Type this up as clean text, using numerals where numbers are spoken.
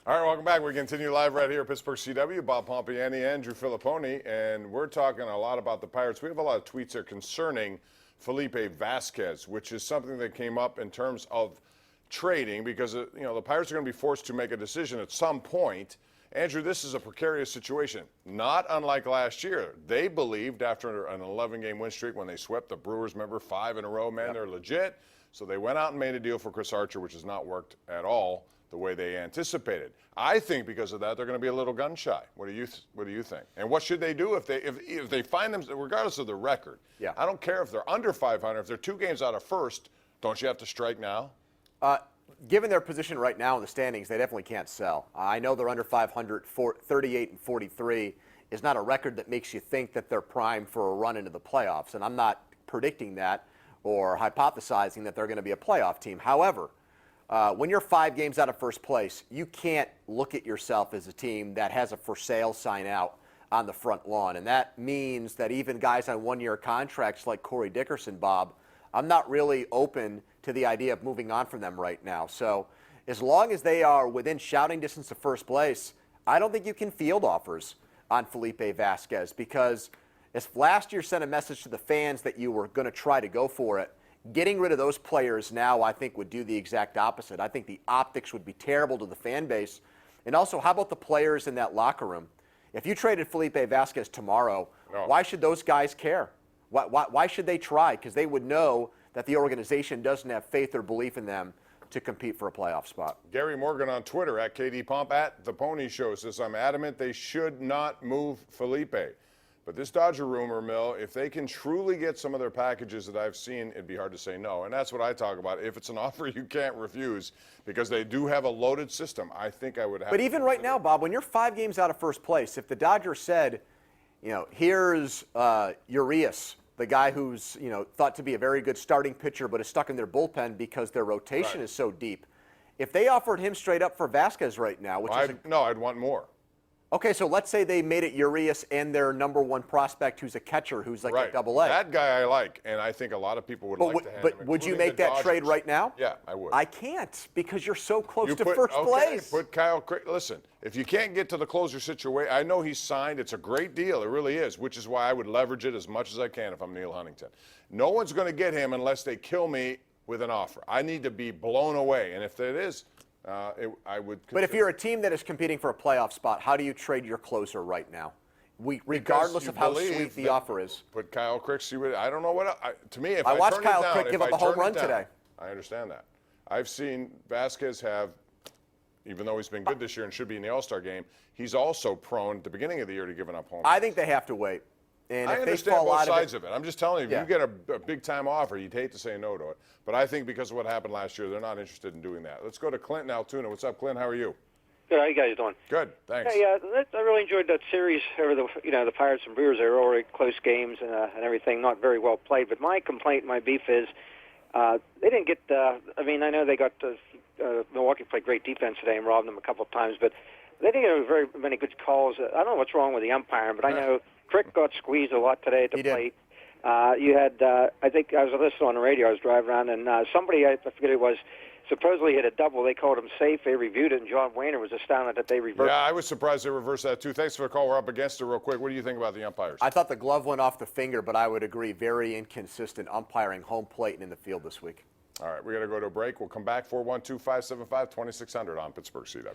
All right, welcome back. We continue live right here at Pittsburgh CW. Bob Pompeani, Andrew Fillipponi, and we're talking a lot about the Pirates. We have a lot of tweets here concerning Felipe Vasquez, which is something that came up in terms of trading because, the Pirates are going to be forced to make a decision at some point. Andrew, this is a precarious situation, not unlike last year. They believed after an 11-game win streak when they swept the Brewers, remember, 5 in a row, man, They're legit. So they went out and made a deal for Chris Archer, which has not worked at all the way they anticipated. I think because of that, they're going to be a little gun shy. What do you think? And what should they do if they find them, regardless of the record? Yeah. I don't care if they're under 500. If they're 2 games out of first, don't you have to strike now? Given their position right now in the standings, they definitely can't sell. I know they're under 500, 38 and 43 is not a record that makes you think that they're primed for a run into the playoffs, and I'm not predicting that or hypothesizing that they're going to be a playoff team. However, when you're 5 games out of first place, you can't look at yourself as a team that has a for sale sign out on the front lawn, and that means that even guys on 1-year contracts like Corey Dickerson, Bob, I'm not really open to the idea of moving on from them right now. So as long as they are within shouting distance of first place, I don't think you can field offers on Felipe Vasquez because if last year sent a message to the fans that you were going to try to go for it, getting rid of those players now I think would do the exact opposite. I think the optics would be terrible to the fan base. And also, how about the players in that locker room? If you traded Felipe Vasquez tomorrow, why should those guys care? Why should they try? Because they would know that the organization doesn't have faith or belief in them to compete for a playoff spot. Gary Morgan on Twitter, at KDPomp, at The Pony Show, says, I'm adamant they should not move Felipe. But this Dodger rumor mill, if they can truly get some of their packages that I've seen, it'd be hard to say no. And that's what I talk about. If it's an offer you can't refuse, because they do have a loaded system, I think I would have. But even right now, Bob, when you're 5 games out of first place, if the Dodgers said, here's Urias, the guy who's thought to be a very good starting pitcher but is stuck in their bullpen because their rotation is so deep. If they offered him straight up for Vasquez right now, I'd want more. Okay, so let's say they made it Urias and their number 1 prospect who's a catcher who's like a double-A. That guy I like, and I think a lot of people would like to have him. But would you make that trade right now? Yeah, I would. I can't because you're so close to first place. Put Kyle Crick. Listen, if you can't get to the closer situation, I know he's signed. It's a great deal. It really is, which is why I would leverage it as much as I can if I'm Neil Huntington. No one's going to get him unless they kill me with an offer. I need to be blown away, and if it is, I would. But if you're a team that is competing for a playoff spot, how do you trade your closer right now? Regardless of how sweet the offer is. Put Kyle Crick. I don't know what. To me, if I watched Kyle Crick give up a home run today. I understand that. I've seen Vasquez have, even though he's been good this year and should be in the All-Star game, he's also prone at the beginning of the year to giving up home runs. I think they have to wait. And I if understand they fall both out sides of it. I'm just telling you, if you get a big-time offer, you'd hate to say no to it. But I think because of what happened last year, they're not interested in doing that. Let's go to Clint in Altoona. What's up, Clint? How are you? Good. How you guys doing? Good. Thanks. Hey, I really enjoyed that series over the Pirates and Brewers. They were already close games and everything, not very well played. But my complaint, my beef is they didn't get. I know they got Milwaukee played great defense today and robbed them a couple of times, but they didn't get very many good calls. I don't know what's wrong with the umpiring, but I know Crick got squeezed a lot today at the plate. You had, I think I was listening on the radio, I was driving around, and somebody, I forget who it was, supposedly hit a double. They called him safe. They reviewed it, and John Wayner was astounded that they reversed it. Yeah, I was surprised they reversed that, too. Thanks for the call. We're up against it real quick. What do you think about the umpires? I thought the glove went off the finger, but I would agree, very inconsistent umpiring home plate and in the field this week. All right, we got to go to a break. We'll come back, 412-575-2600 on Pittsburgh CW.